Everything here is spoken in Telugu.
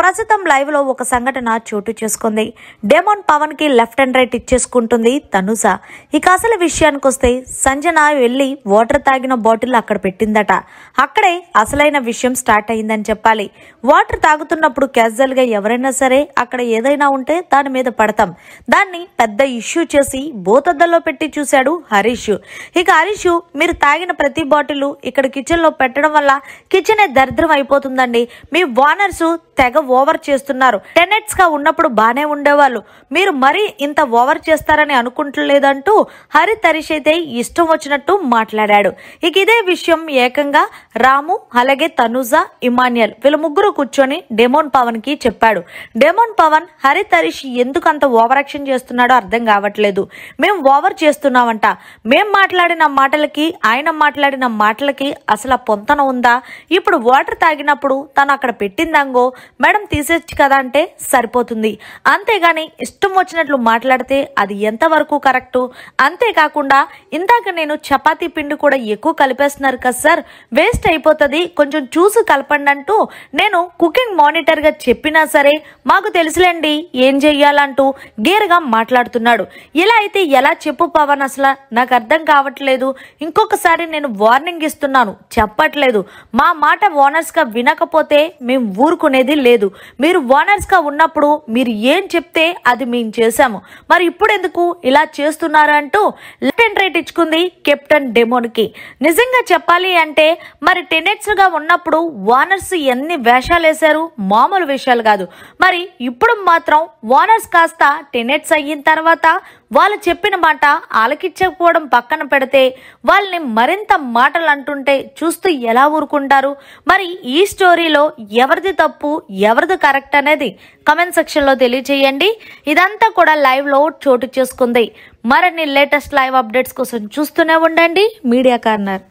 ప్రస్తుతం లైవ్ లో ఒక సంఘటన చోటు చేసుకుంది. డెమోన్ పవన్ కి లెఫ్ట్ అండ్ రైట్ ఇచ్చేసుకుంటుంది తనుజ. ఇక అసలు విషయానికి వస్తే సంజన వెళ్లి వాటర్ తాగిన బాటిల్ అక్కడ పెట్టిందట. అక్కడే అసలైన విషయం స్టార్ట్ అయిందని చెప్పాలి. వాటర్ తాగుతున్నప్పుడు క్యాజువల్ గా ఎవరైనా సరే అక్కడ ఏదైనా ఉంటే దాని మీద పడతాం. దాన్ని పెద్ద ఇష్యూ చేసి బోతద్దల్లో పెట్టి చూశాడు హరీష్. ఇక హరీష్, మీరు తాగిన ప్రతి బాటిల్ ఇక్కడ కిచెన్ లో పెట్టడం వల్ల కిచెనే దరిద్రం అయిపోతుందండి. మీ ఓనర్స్ తెగ ఓవర్ చేస్తున్నారు. టెనెట్స్ గా ఉన్నప్పుడు బానే ఉండేవాళ్ళు, మీరు మరీ ఇంత ఓవర్ చేస్తారని అనుకుంటలేదంటూ హరితరీష్ అయితే ఇష్టం వచ్చినట్టు మాట్లాడాడు. ఇక ఇదే విషయం ఏకంగా రాము అలాగే తనుజ ఇమాన్యుయల్ వీళ్ళ ముగ్గురు కూర్చొని డెమోన్ పవన్ కి చెప్పాడు. డెమోన్ పవన్ హరితరీష్ ఎందుకు అంత ఓవర్ యాక్షన్ చేస్తున్నాడో అర్థం కావట్లేదు. మేము ఓవర్ చేస్తున్నామంట. మేం మాట్లాడిన మాటలకి ఆయన మాట్లాడిన మాటలకి అసలు పొంతన ఉందా? ఇప్పుడు వాటర్ తాగినప్పుడు తను అక్కడ పెట్టిందంగో మేడం తీసేచ్చు కదా అంటే సరిపోతుంది. అంతేగాని ఇష్టం వచ్చినట్లు మాట్లాడితే అది ఎంతవరకు కరెక్టు? అంతేకాకుండా ఇందాక నేను చపాతీ పిండి కూడా ఎక్కువ కలిపేస్తున్నారు కదా సార్, వేస్ట్ అయిపోతుంది, కొంచెం చూసి కలపండి అంటూ నేను కుకింగ్ మానిటర్ గా చెప్పినా సరే మాకు తెలుసులేండి ఏం చెయ్యాలంటూ గేరుగా మాట్లాడుతున్నాడు. ఇలా అయితే ఎలా చెప్పు పవన్, అసలు నాకు అర్థం కావట్లేదు. ఇంకొకసారి నేను వార్నింగ్ ఇస్తున్నాను, చెప్పట్లేదు. మా మాట ఓనర్స్ గా వినకపోతే మేము ఊరుకునేది లేదు. మీరు ఓనర్స్ గా ఉన్నప్పుడు మీరు ఏం చెప్తే అది మేము చేశాము, మరి ఇప్పుడు ఎందుకు ఇలా చేస్తున్నారు అంటూ లెఫ్ట్ అండ్ రైట్ ఇచ్చుకుంది కెప్టెన్ డెమోన్ కి. నిజంగా చెప్పాలి అంటే మరి టెనెట్స్ గా ఉన్నప్పుడు ఓనర్స్ ఎన్ని వేషాలు వేశారు, మామూలు విషయాలు కాదు. మరి ఇప్పుడు మాత్రం ఓనర్స్ కాస్త టెనెట్స్ అయిన తర్వాత వాళ్ళు చెప్పిన మాట ఆలకించకపోవడం పక్కన పెడితే వాళ్ళని మరింత మాటలు అంటుంటే చూస్తూ ఎలా ఊరుకుంటారు? మరి ఈ స్టోరీలో ఎవరిది తప్పు ఎవరిది కరెక్ట్ అనేది కమెంట్ సెక్షన్ లో తెలియజేయండి. ఇదంతా కూడా లైవ్ లో చోటు చేసుకుంది. మరిన్ని లేటెస్ట్ లైవ్ అప్డేట్స్ కోసం చూస్తూనే ఉండండి మీడియా కార్నర్.